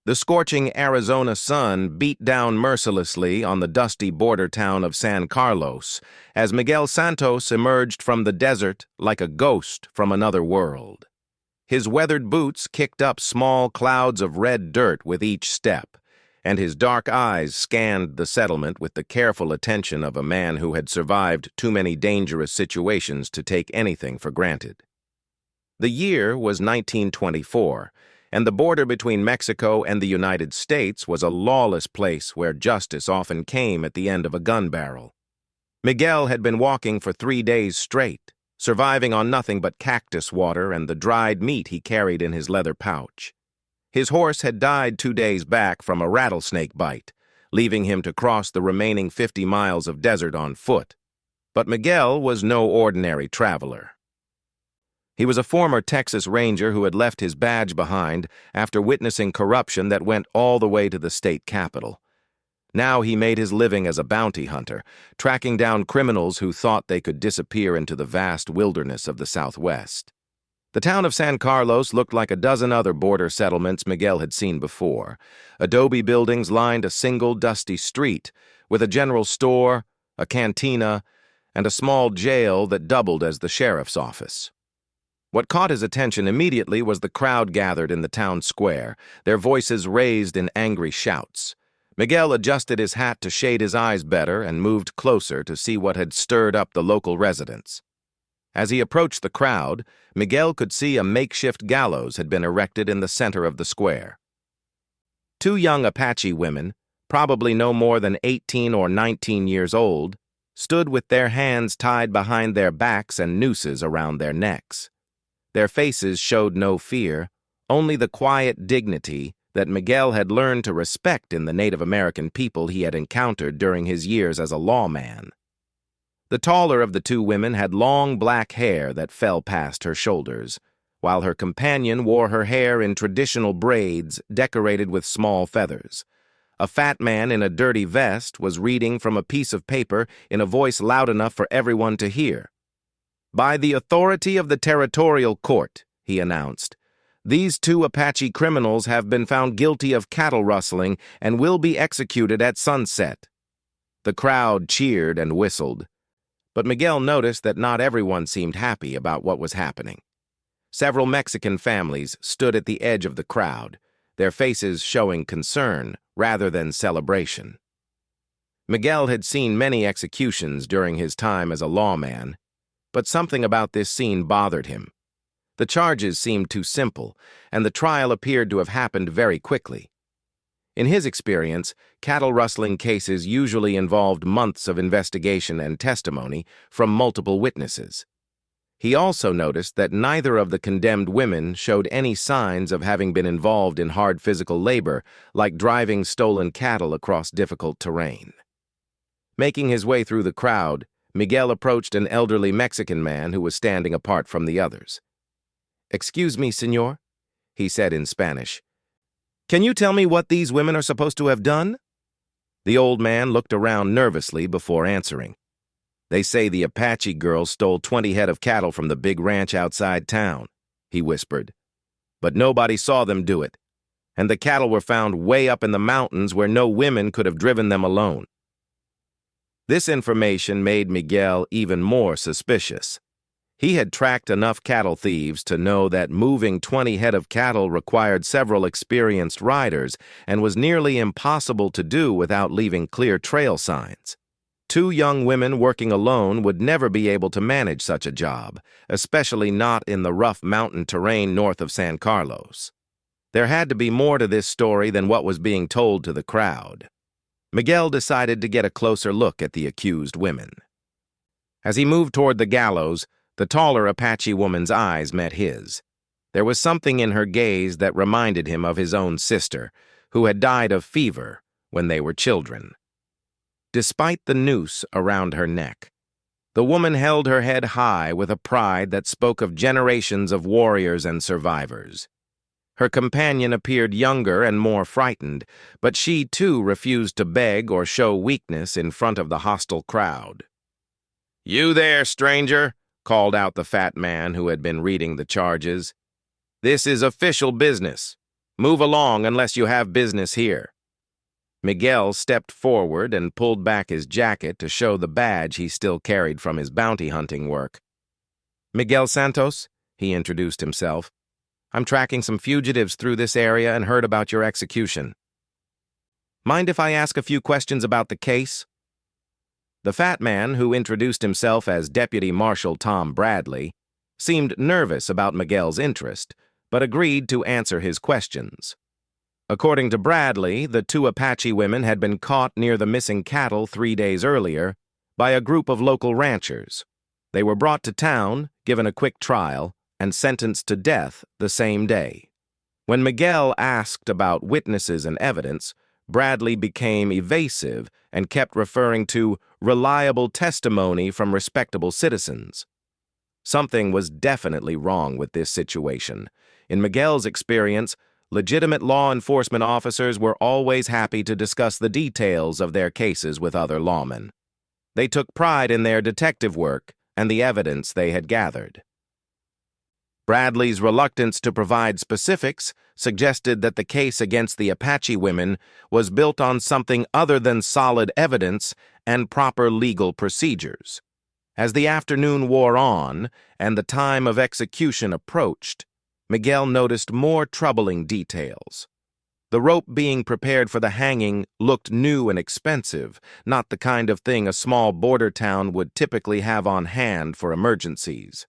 The scorching Arizona sun beat down mercilessly on the dusty border town of San Carlos as Miguel Santos emerged from the desert like a ghost from another world. His weathered boots kicked up small clouds of red dirt with each step, and his dark eyes scanned the settlement with the careful attention of a man who had survived too many dangerous situations to take anything for granted. The year was 1924, and the border between Mexico and the United States was a lawless place where justice often came at the end of a gun barrel. Miguel had been walking for 3 days straight, surviving on nothing but cactus water and the dried meat he carried in his leather pouch. His horse had died 2 days back from a rattlesnake bite, leaving him to cross the remaining 50 miles of desert on foot. But Miguel was no ordinary traveler. He was a former Texas Ranger who had left his badge behind after witnessing corruption that went all the way to the state capitol. Now he made his living as a bounty hunter, tracking down criminals who thought they could disappear into the vast wilderness of the Southwest. The town of San Carlos looked like a dozen other border settlements Miguel had seen before. Adobe buildings lined a single dusty street, with a general store, a cantina, and a small jail that doubled as the sheriff's office. What caught his attention immediately was the crowd gathered in the town square, their voices raised in angry shouts. Miguel adjusted his hat to shade his eyes better and moved closer to see what had stirred up the local residents. As he approached the crowd, Miguel could see a makeshift gallows had been erected in the center of the square. 2 young Apache women, probably no more than 18 or 19 years old, stood with their hands tied behind their backs and nooses around their necks. Their faces showed no fear, only the quiet dignity that Miguel had learned to respect in the Native American people he had encountered during his years as a lawman. The taller of the 2 women had long black hair that fell past her shoulders, while her companion wore her hair in traditional braids decorated with small feathers. A fat man in a dirty vest was reading from a piece of paper in a voice loud enough for everyone to hear. "By the authority of the territorial court," he announced, "these 2 Apache criminals have been found guilty of cattle rustling and will be executed at sunset." The crowd cheered and whistled, but Miguel noticed that not everyone seemed happy about what was happening. Several Mexican families stood at the edge of the crowd, their faces showing concern rather than celebration. Miguel had seen many executions during his time as a lawman, but something about this scene bothered him. The charges seemed too simple, and the trial appeared to have happened very quickly. In his experience, cattle rustling cases usually involved months of investigation and testimony from multiple witnesses. He also noticed that neither of the condemned women showed any signs of having been involved in hard physical labor, like driving stolen cattle across difficult terrain. Making his way through the crowd, Miguel approached an elderly Mexican man who was standing apart from the others. "Excuse me, senor," he said in Spanish. "Can you tell me what these women are supposed to have done?" The old man looked around nervously before answering. "They say the Apache girls stole 20 head of cattle from the big ranch outside town," he whispered. "But nobody saw them do it, and the cattle were found way up in the mountains where no women could have driven them alone." This information made Miguel even more suspicious. He had tracked enough cattle thieves to know that moving 20 head of cattle required several experienced riders and was nearly impossible to do without leaving clear trail signs. 2 young women working alone would never be able to manage such a job, especially not in the rough mountain terrain north of San Carlos. There had to be more to this story than what was being told to the crowd. Miguel decided to get a closer look at the accused women. As he moved toward the gallows, the taller Apache woman's eyes met his. There was something in her gaze that reminded him of his own sister, who had died of fever when they were children. Despite the noose around her neck, the woman held her head high with a pride that spoke of generations of warriors and survivors. Her companion appeared younger and more frightened, but she too refused to beg or show weakness in front of the hostile crowd. "You there, stranger," called out the fat man who had been reading the charges. "This is official business. Move along unless you have business here. Miguel stepped forward and pulled back his jacket to show the badge he still carried from his bounty hunting work. Miguel Santos, he introduced himself. I'm tracking some fugitives through this area and heard about your execution. Mind if I ask a few questions about the case? The fat man, who introduced himself as Deputy Marshal Tom Bradley, seemed nervous about Miguel's interest, but agreed to answer his questions. According to Bradley, the two Apache women had been caught near the missing cattle 3 days earlier by a group of local ranchers. They were brought to town, given a quick trial, and sentenced to death the same day. When Miguel asked about witnesses and evidence, Bradley became evasive and kept referring to reliable testimony from respectable citizens. Something was definitely wrong with this situation. In Miguel's experience, legitimate law enforcement officers were always happy to discuss the details of their cases with other lawmen. They took pride in their detective work and the evidence they had gathered. Bradley's reluctance to provide specifics suggested that the case against the Apache women was built on something other than solid evidence and proper legal procedures. As the afternoon wore on and the time of execution approached, Miguel noticed more troubling details. The rope being prepared for the hanging looked new and expensive, not the kind of thing a small border town would typically have on hand for emergencies.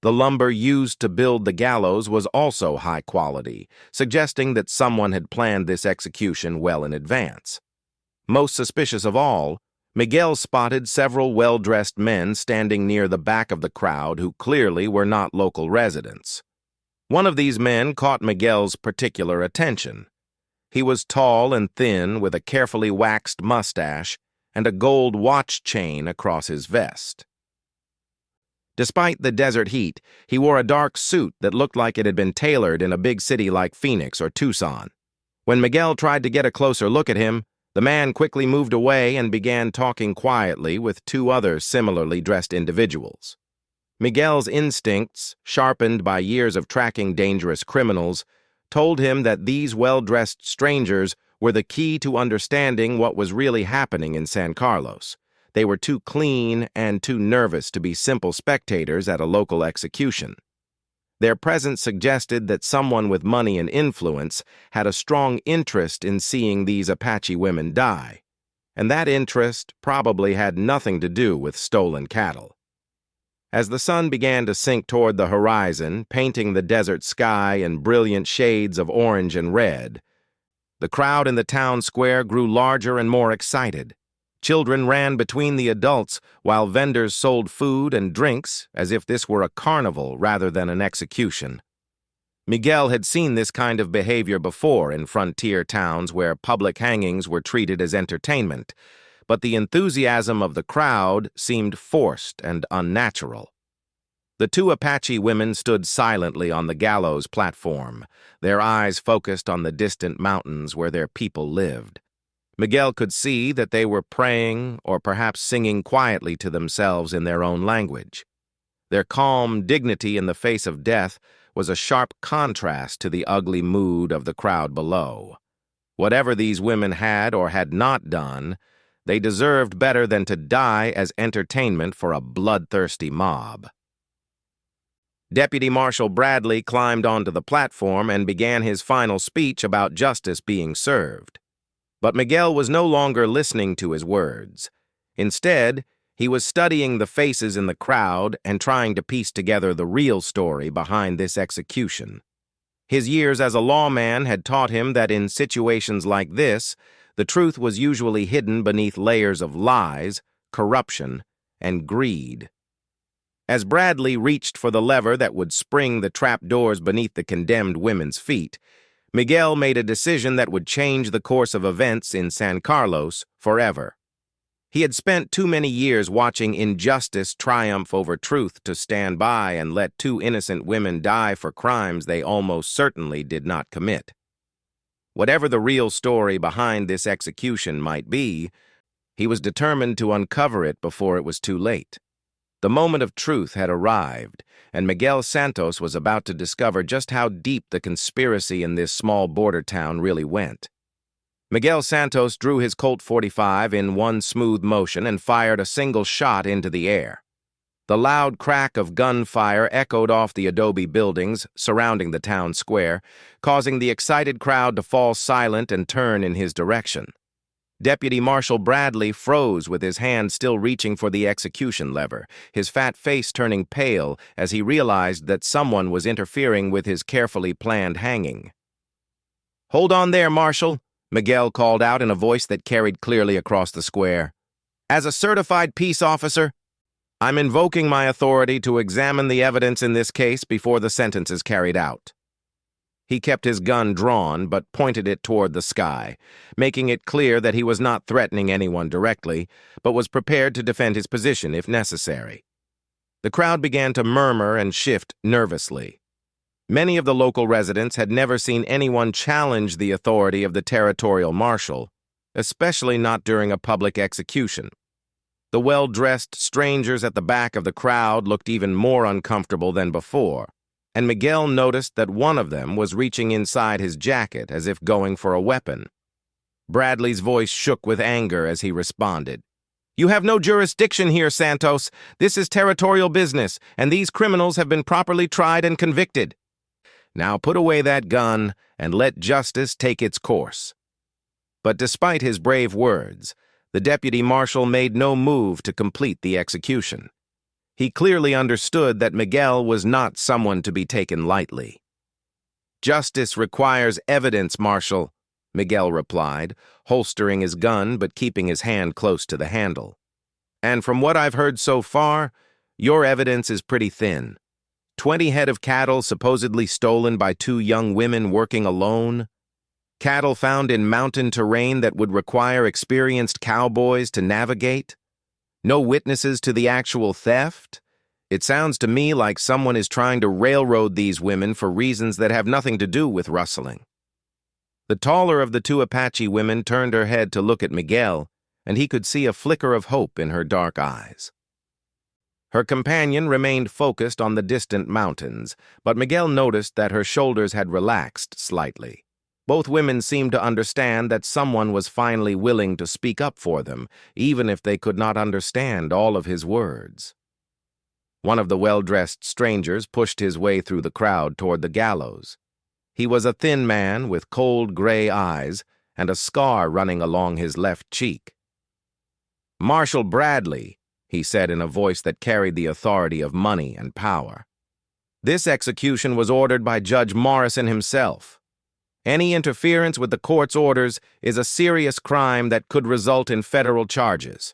The lumber used to build the gallows was also high quality, suggesting that someone had planned this execution well in advance. Most suspicious of all, Miguel spotted several well-dressed men standing near the back of the crowd who clearly were not local residents. One of these men caught Miguel's particular attention. He was tall and thin with a carefully waxed mustache and a gold watch chain across his vest. Despite the desert heat, he wore a dark suit that looked like it had been tailored in a big city like Phoenix or Tucson. When Miguel tried to get a closer look at him, the man quickly moved away and began talking quietly with 2 other similarly dressed individuals. Miguel's instincts, sharpened by years of tracking dangerous criminals, told him that these well-dressed strangers were the key to understanding what was really happening in San Carlos. They were too clean and too nervous to be simple spectators at a local execution. Their presence suggested that someone with money and influence had a strong interest in seeing these Apache women die, and that interest probably had nothing to do with stolen cattle. As the sun began to sink toward the horizon, painting the desert sky in brilliant shades of orange and red, the crowd in the town square grew larger and more excited. Children ran between the adults while vendors sold food and drinks as if this were a carnival rather than an execution. Miguel had seen this kind of behavior before in frontier towns where public hangings were treated as entertainment, but the enthusiasm of the crowd seemed forced and unnatural. The 2 Apache women stood silently on the gallows platform, their eyes focused on the distant mountains where their people lived. Miguel could see that they were praying or perhaps singing quietly to themselves in their own language. Their calm dignity in the face of death was a sharp contrast to the ugly mood of the crowd below. Whatever these women had or had not done, they deserved better than to die as entertainment for a bloodthirsty mob. Deputy Marshal Bradley climbed onto the platform and began his final speech about justice being served. But Miguel was no longer listening to his words. Instead, he was studying the faces in the crowd and trying to piece together the real story behind this execution. His years as a lawman had taught him that in situations like this, the truth was usually hidden beneath layers of lies, corruption, and greed. As Bradley reached for the lever that would spring the trapdoors beneath the condemned women's feet, Miguel made a decision that would change the course of events in San Carlos forever. He had spent too many years watching injustice triumph over truth to stand by and let 2 innocent women die for crimes they almost certainly did not commit. Whatever the real story behind this execution might be, he was determined to uncover it before it was too late. The moment of truth had arrived, and Miguel Santos was about to discover just how deep the conspiracy in this small border town really went. Miguel Santos drew his Colt 45 in one smooth motion and fired a single shot into the air. The loud crack of gunfire echoed off the adobe buildings surrounding the town square, causing the excited crowd to fall silent and turn in his direction. Deputy Marshal Bradley froze with his hand still reaching for the execution lever, his fat face turning pale as he realized that someone was interfering with his carefully planned hanging. "Hold on there, Marshal," Miguel called out in a voice that carried clearly across the square. "As a certified peace officer, I'm invoking my authority to examine the evidence in this case before the sentence is carried out." He kept his gun drawn but pointed it toward the sky, making it clear that he was not threatening anyone directly, but was prepared to defend his position if necessary. The crowd began to murmur and shift nervously. Many of the local residents had never seen anyone challenge the authority of the territorial marshal, especially not during a public execution. The well-dressed strangers at the back of the crowd looked even more uncomfortable than before, and Miguel noticed that one of them was reaching inside his jacket as if going for a weapon. Bradley's voice shook with anger as he responded. "You have no jurisdiction here, Santos. This is territorial business, and these criminals have been properly tried and convicted. Now put away that gun and let justice take its course." But despite his brave words, the deputy marshal made no move to complete the execution. He clearly understood that Miguel was not someone to be taken lightly. "Justice requires evidence, Marshal," Miguel replied, holstering his gun but keeping his hand close to the handle. "And from what I've heard so far, your evidence is pretty thin. 20 head of cattle supposedly stolen by 2 young women working alone. Cattle found in mountain terrain that would require experienced cowboys to navigate. No witnesses to the actual theft. It sounds to me like someone is trying to railroad these women for reasons that have nothing to do with rustling." The taller of the 2 Apache women turned her head to look at Miguel, and he could see a flicker of hope in her dark eyes. Her companion remained focused on the distant mountains, but Miguel noticed that her shoulders had relaxed slightly. Both women seemed to understand that someone was finally willing to speak up for them, even if they could not understand all of his words. One of the well-dressed strangers pushed his way through the crowd toward the gallows. He was a thin man with cold gray eyes and a scar running along his left cheek. "Marshal Bradley," he said in a voice that carried the authority of money and power. "This execution was ordered by Judge Morrison himself. Any interference with the court's orders is a serious crime that could result in federal charges."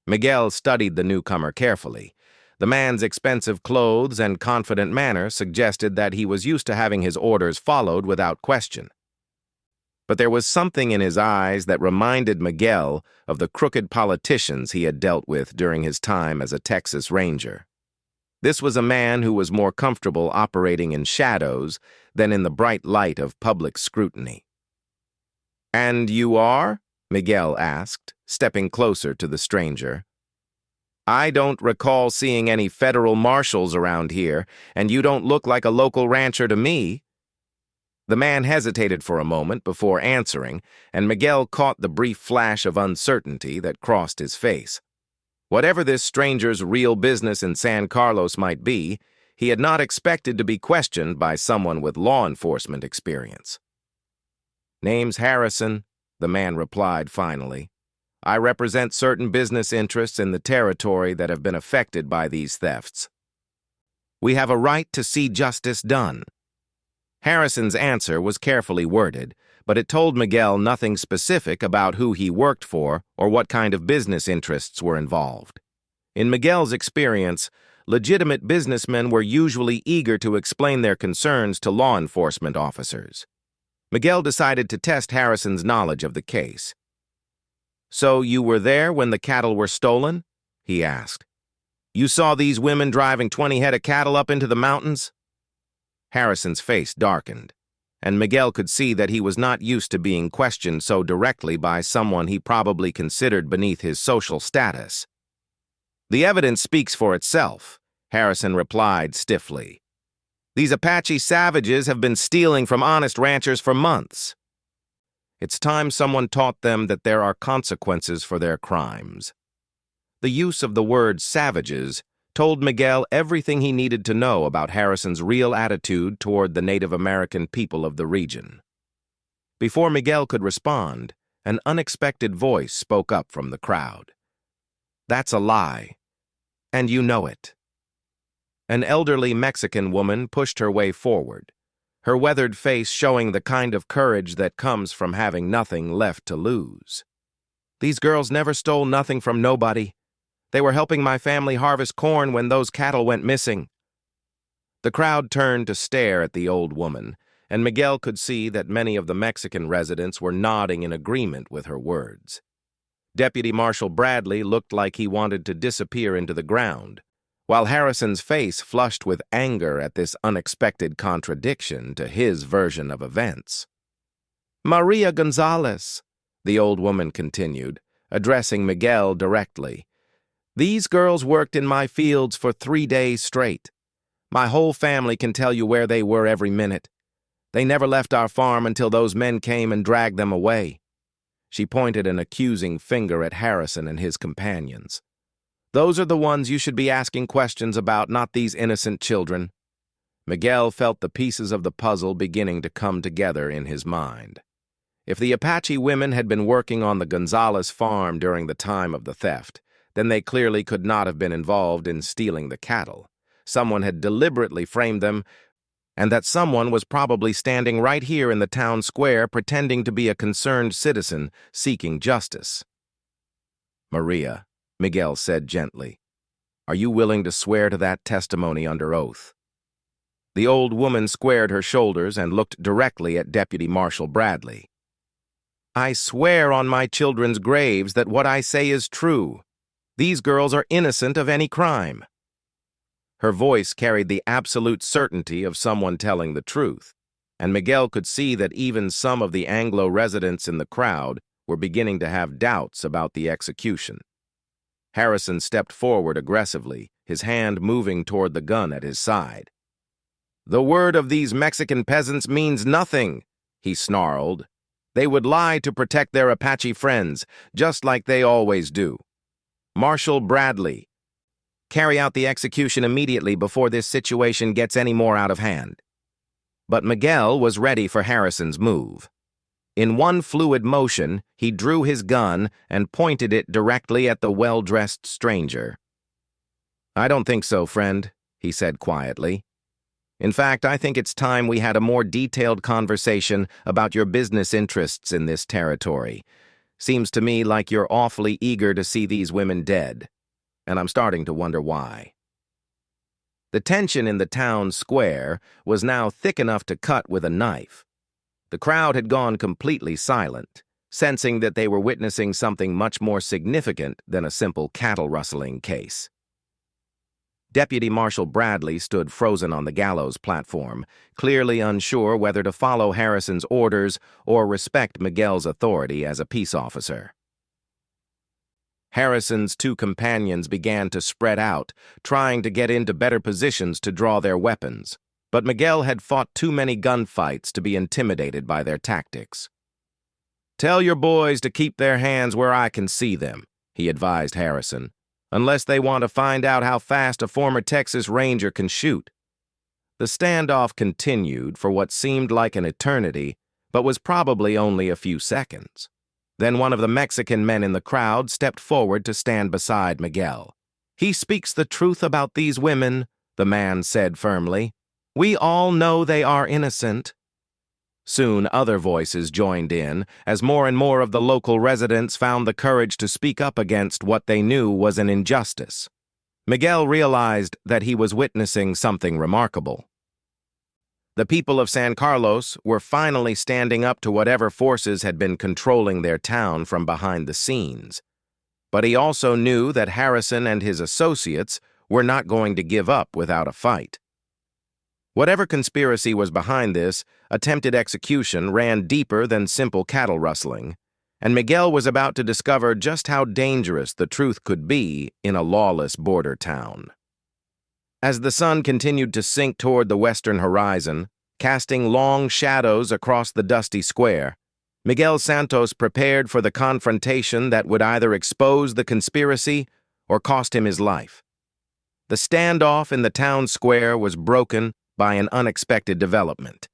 Miguel studied the newcomer carefully. The man's expensive clothes and confident manner suggested that he was used to having his orders followed without question. But there was something in his eyes that reminded Miguel of the crooked politicians he had dealt with during his time as a Texas Ranger. This was a man who was more comfortable operating in shadows than in the bright light of public scrutiny. "And you are?" Miguel asked, stepping closer to the stranger. "I don't recall seeing any federal marshals around here, and you don't look like a local rancher to me." The man hesitated for a moment before answering, and Miguel caught the brief flash of uncertainty that crossed his face. Whatever this stranger's real business in San Carlos might be, he had not expected to be questioned by someone with law enforcement experience. "Name's Harrison," the man replied finally. "I represent certain business interests in the territory that have been affected by these thefts. We have a right to see justice done." Harrison's answer was carefully worded, but it told Miguel nothing specific about who he worked for or what kind of business interests were involved. In Miguel's experience, legitimate businessmen were usually eager to explain their concerns to law enforcement officers. Miguel decided to test Harrison's knowledge of the case. "So you were there when the cattle were stolen?" he asked. "You saw these women driving 20 head of cattle up into the mountains?" Harrison's face darkened, and Miguel could see that he was not used to being questioned so directly by someone he probably considered beneath his social status. "The evidence speaks for itself," Harrison replied stiffly. "These Apache savages have been stealing from honest ranchers for months. It's time someone taught them that there are consequences for their crimes." The use of the word savages told Miguel everything he needed to know about Harrison's real attitude toward the Native American people of the region. Before Miguel could respond, an unexpected voice spoke up from the crowd. "That's a lie, and you know it." An elderly Mexican woman pushed her way forward, her weathered face showing the kind of courage that comes from having nothing left to lose. "These girls never stole nothing from nobody. They were helping my family harvest corn when those cattle went missing." The crowd turned to stare at the old woman, and Miguel could see that many of the Mexican residents were nodding in agreement with her words. Deputy Marshal Bradley looked like he wanted to disappear into the ground, while Harrison's face flushed with anger at this unexpected contradiction to his version of events. "Maria Gonzalez," the old woman continued, addressing Miguel directly, "these girls worked in my fields for 3 days straight. My whole family can tell you where they were every minute. They never left our farm until those men came and dragged them away." She pointed an accusing finger at Harrison and his companions. "Those are the ones you should be asking questions about, not these innocent children." Miguel felt the pieces of the puzzle beginning to come together in his mind. If the Apache women had been working on the Gonzalez farm during the time of the theft, then they clearly could not have been involved in stealing the cattle. Someone had deliberately framed them, and that someone was probably standing right here in the town square pretending to be a concerned citizen seeking justice. "Maria," Miguel said gently, "are you willing to swear to that testimony under oath?" The old woman squared her shoulders and looked directly at Deputy Marshal Bradley. "I swear on my children's graves that what I say is true. These girls are innocent of any crime." Her voice carried the absolute certainty of someone telling the truth, and Miguel could see that even some of the Anglo residents in the crowd were beginning to have doubts about the execution. Harrison stepped forward aggressively, his hand moving toward the gun at his side. "The word of these Mexican peasants means nothing," he snarled. "They would lie to protect their Apache friends, just like they always do. Marshal Bradley, carry out the execution immediately before this situation gets any more out of hand." But Miguel was ready for Harrison's move. In one fluid motion, he drew his gun and pointed it directly at the well-dressed stranger. "I don't think so, friend," he said quietly. "In fact, I think it's time we had a more detailed conversation about your business interests in this territory. Seems to me like you're awfully eager to see these women dead, and I'm starting to wonder why." The tension in the town square was now thick enough to cut with a knife. The crowd had gone completely silent, sensing that they were witnessing something much more significant than a simple cattle rustling case. Deputy Marshal Bradley stood frozen on the gallows platform, clearly unsure whether to follow Harrison's orders or respect Miguel's authority as a peace officer. Harrison's two companions began to spread out, trying to get into better positions to draw their weapons, but Miguel had fought too many gunfights to be intimidated by their tactics. "Tell your boys to keep their hands where I can see them," he advised Harrison, "unless they want to find out how fast a former Texas Ranger can shoot." The standoff continued for what seemed like an eternity, but was probably only a few seconds. Then one of the Mexican men in the crowd stepped forward to stand beside Miguel. "He speaks the truth about these women," the man said firmly. "We all know they are innocent." Soon other voices joined in, as more and more of the local residents found the courage to speak up against what they knew was an injustice. Miguel realized that he was witnessing something remarkable. The people of San Carlos were finally standing up to whatever forces had been controlling their town from behind the scenes. But he also knew that Harrison and his associates were not going to give up without a fight. Whatever conspiracy was behind this, attempted execution ran deeper than simple cattle rustling, and Miguel was about to discover just how dangerous the truth could be in a lawless border town. As the sun continued to sink toward the western horizon, casting long shadows across the dusty square, Miguel Santos prepared for the confrontation that would either expose the conspiracy or cost him his life. The standoff in the town square was broken by an unexpected development.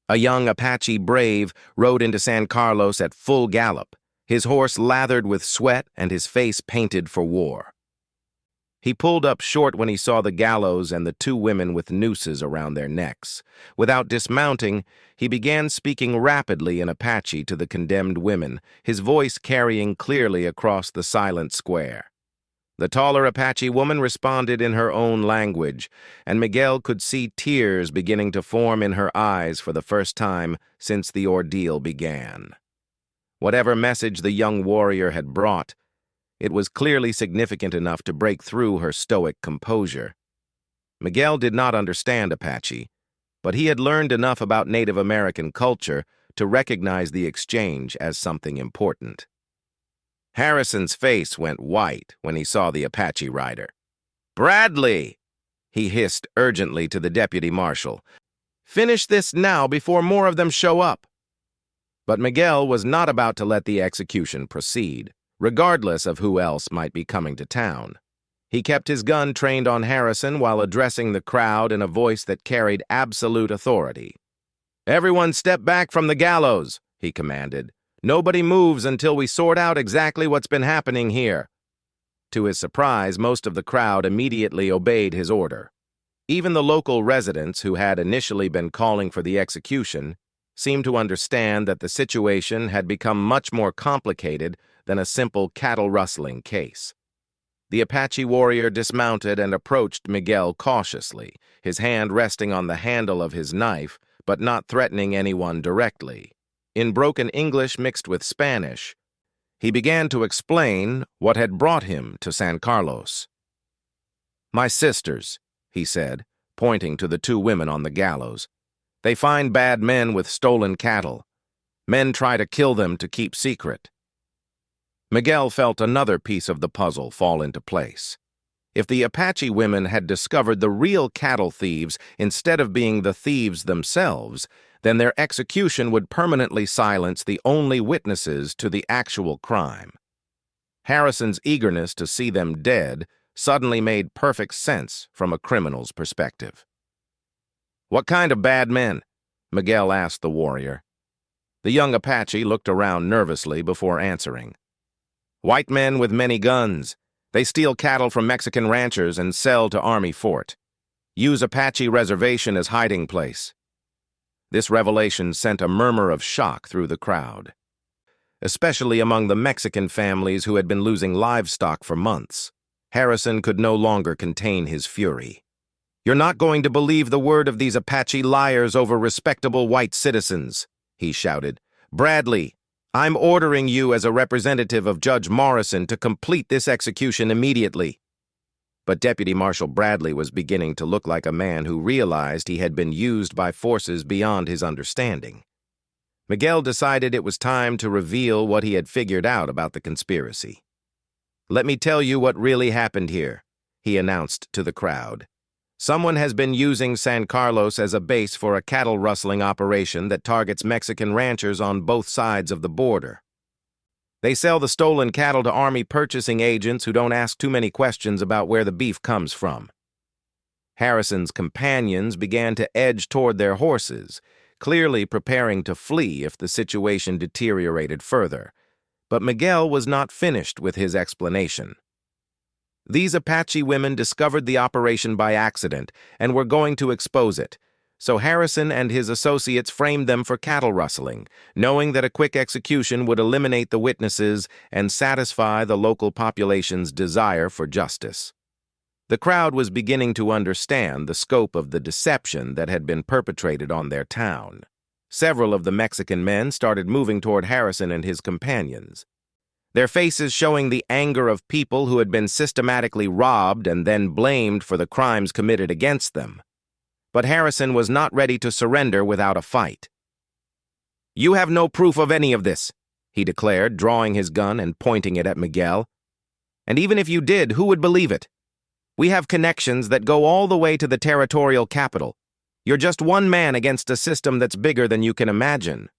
A young Apache brave rode into San Carlos at full gallop, his horse lathered with sweat and his face painted for war. He pulled up short when he saw the gallows and the two women with nooses around their necks. Without dismounting, he began speaking rapidly in Apache to the condemned women, his voice carrying clearly across the silent square. The taller Apache woman responded in her own language, and Miguel could see tears beginning to form in her eyes for the first time since the ordeal began. Whatever message the young warrior had brought, it was clearly significant enough to break through her stoic composure. Miguel did not understand Apache, but he had learned enough about Native American culture to recognize the exchange as something important. Harrison's face went white when he saw the Apache rider. "Bradley!" he hissed urgently to the deputy marshal. "Finish this now before more of them show up." But Miguel was not about to let the execution proceed, regardless of who else might be coming to town. He kept his gun trained on Harrison while addressing the crowd in a voice that carried absolute authority. "Everyone step back from the gallows," he commanded. "Nobody moves until we sort out exactly what's been happening here." To his surprise, most of the crowd immediately obeyed his order. Even the local residents, who had initially been calling for the execution, seemed to understand that the situation had become much more complicated than a simple cattle-rustling case. The Apache warrior dismounted and approached Miguel cautiously, his hand resting on the handle of his knife, but not threatening anyone directly. In broken English mixed with Spanish, he began to explain what had brought him to San Carlos. "My sisters," he said, pointing to the two women on the gallows. "They find bad men with stolen cattle. Men try to kill them to keep secret." Miguel felt another piece of the puzzle fall into place. If the Apache women had discovered the real cattle thieves instead of being the thieves themselves, then their execution would permanently silence the only witnesses to the actual crime. Harrison's eagerness to see them dead suddenly made perfect sense from a criminal's perspective. "What kind of bad men?" Miguel asked the warrior. The young Apache looked around nervously before answering. "White men with many guns. They steal cattle from Mexican ranchers and sell to Army Fort. Use Apache Reservation as hiding place." This revelation sent a murmur of shock through the crowd, especially among the Mexican families who had been losing livestock for months. Harrison could no longer contain his fury. "You're not going to believe the word of these Apache liars over respectable white citizens," he shouted. "Bradley, I'm ordering you as a representative of Judge Morrison to complete this execution immediately." But Deputy Marshal Bradley was beginning to look like a man who realized he had been used by forces beyond his understanding. Miguel decided it was time to reveal what he had figured out about the conspiracy. "Let me tell you what really happened here," he announced to the crowd. "Someone has been using San Carlos as a base for a cattle rustling operation that targets Mexican ranchers on both sides of the border. They sell the stolen cattle to Army purchasing agents who don't ask too many questions about where the beef comes from." Harrison's companions began to edge toward their horses, clearly preparing to flee if the situation deteriorated further. But Miguel was not finished with his explanation. "These Apache women discovered the operation by accident and were going to expose it, so Harrison and his associates framed them for cattle rustling, knowing that a quick execution would eliminate the witnesses and satisfy the local population's desire for justice." The crowd was beginning to understand the scope of the deception that had been perpetrated on their town. Several of the Mexican men started moving toward Harrison and his companions, their faces showing the anger of people who had been systematically robbed and then blamed for the crimes committed against them. But Harrison was not ready to surrender without a fight. "You have no proof of any of this," he declared, drawing his gun and pointing it at Miguel. "And even if you did, who would believe it? We have connections that go all the way to the territorial capital. You're just one man against a system that's bigger than you can imagine."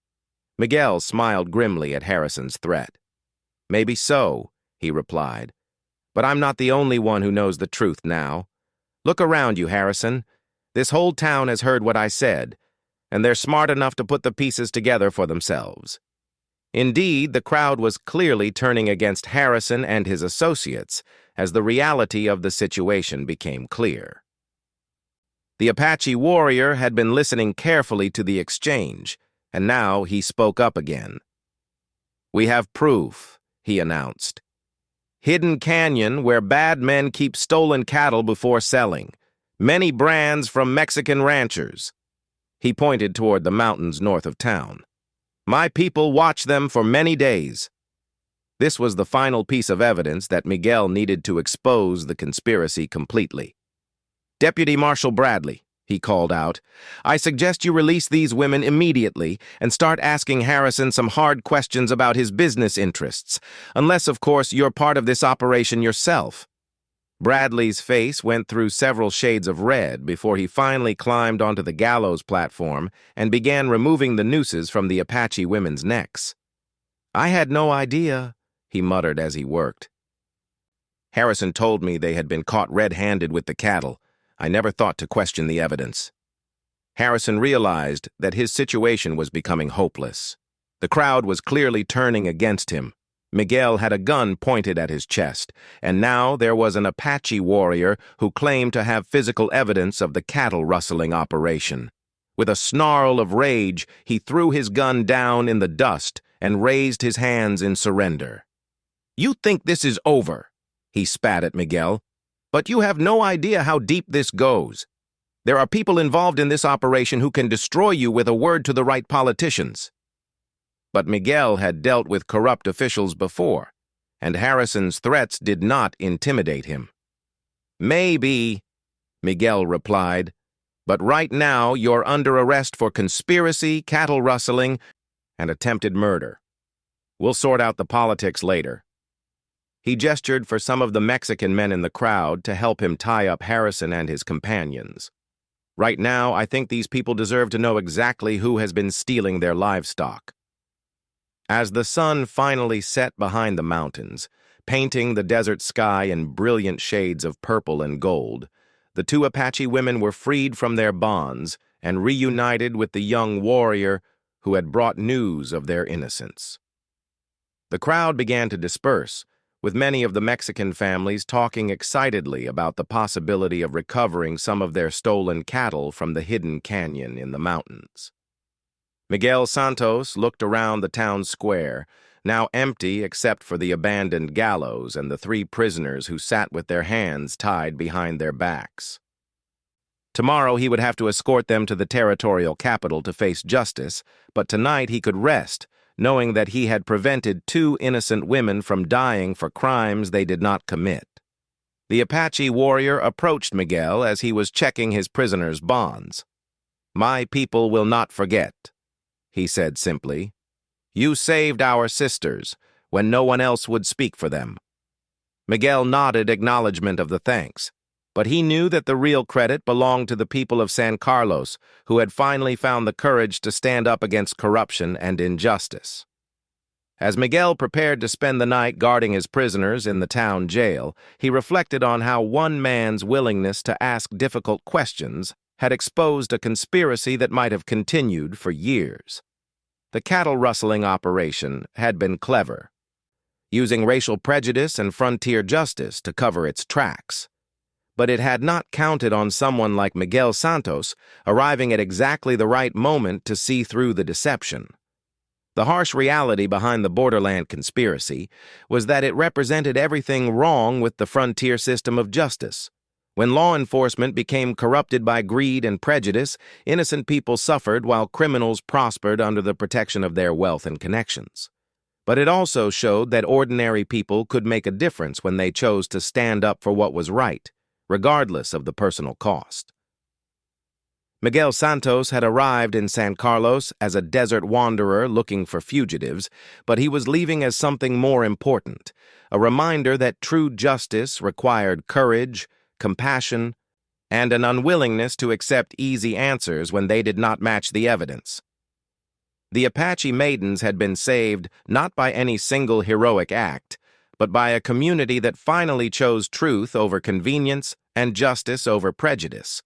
Miguel smiled grimly at Harrison's threat. "Maybe so," he replied, "but I'm not the only one who knows the truth now. Look around you, Harrison. This whole town has heard what I said, and they're smart enough to put the pieces together for themselves." Indeed, the crowd was clearly turning against Harrison and his associates as the reality of the situation became clear. The Apache warrior had been listening carefully to the exchange, and now he spoke up again. "We have proof," he announced. "Hidden Canyon, where bad men keep stolen cattle before selling. Many brands from Mexican ranchers." He pointed toward the mountains north of town. "My people watch them for many days." This was the final piece of evidence that Miguel needed to expose the conspiracy completely. "Deputy Marshal Bradley," he called out, "I suggest you release these women immediately and start asking Harrison some hard questions about his business interests, unless, of course, you're part of this operation yourself." Bradley's face went through several shades of red before he finally climbed onto the gallows platform and began removing the nooses from the Apache women's necks. "I had no idea," he muttered as he worked. "Harrison told me they had been caught red-handed with the cattle. I never thought to question the evidence." Harrison realized that his situation was becoming hopeless. The crowd was clearly turning against him. Miguel had a gun pointed at his chest, and now there was an Apache warrior who claimed to have physical evidence of the cattle rustling operation. With a snarl of rage, he threw his gun down in the dust and raised his hands in surrender. "You think this is over," he spat at Miguel, "but you have no idea how deep this goes. There are people involved in this operation who can destroy you with a word to the right politicians." But Miguel had dealt with corrupt officials before, and Harrison's threats did not intimidate him. "Maybe," Miguel replied, "but right now you're under arrest for conspiracy, cattle rustling, and attempted murder. We'll sort out the politics later." He gestured for some of the Mexican men in the crowd to help him tie up Harrison and his companions. "Right now, I think these people deserve to know exactly who has been stealing their livestock." As the sun finally set behind the mountains, painting the desert sky in brilliant shades of purple and gold, the two Apache women were freed from their bonds and reunited with the young warrior who had brought news of their innocence. The crowd began to disperse, with many of the Mexican families talking excitedly about the possibility of recovering some of their stolen cattle from the hidden canyon in the mountains. Miguel Santos looked around the town square, now empty except for the abandoned gallows and the 3 prisoners who sat with their hands tied behind their backs. Tomorrow he would have to escort them to the territorial capital to face justice, but tonight he could rest, knowing that he had prevented 2 innocent women from dying for crimes they did not commit. The Apache warrior approached Miguel as he was checking his prisoners' bonds. "My people will not forget," he said simply. "You saved our sisters when no one else would speak for them." Miguel nodded acknowledgement of the thanks, but he knew that the real credit belonged to the people of San Carlos, who had finally found the courage to stand up against corruption and injustice. As Miguel prepared to spend the night guarding his prisoners in the town jail, he reflected on how one man's willingness to ask difficult questions had exposed a conspiracy that might have continued for years. The cattle rustling operation had been clever, using racial prejudice and frontier justice to cover its tracks. But it had not counted on someone like Miguel Santos arriving at exactly the right moment to see through the deception. The harsh reality behind the Borderland conspiracy was that it represented everything wrong with the frontier system of justice. When law enforcement became corrupted by greed and prejudice, innocent people suffered while criminals prospered under the protection of their wealth and connections. But it also showed that ordinary people could make a difference when they chose to stand up for what was right, regardless of the personal cost. Miguel Santos had arrived in San Carlos as a desert wanderer looking for fugitives, but he was leaving as something more important, a reminder that true justice required courage, compassion, and an unwillingness to accept easy answers when they did not match the evidence. The Apache Maidens had been saved not by any single heroic act, but by a community that finally chose truth over convenience and justice over prejudice.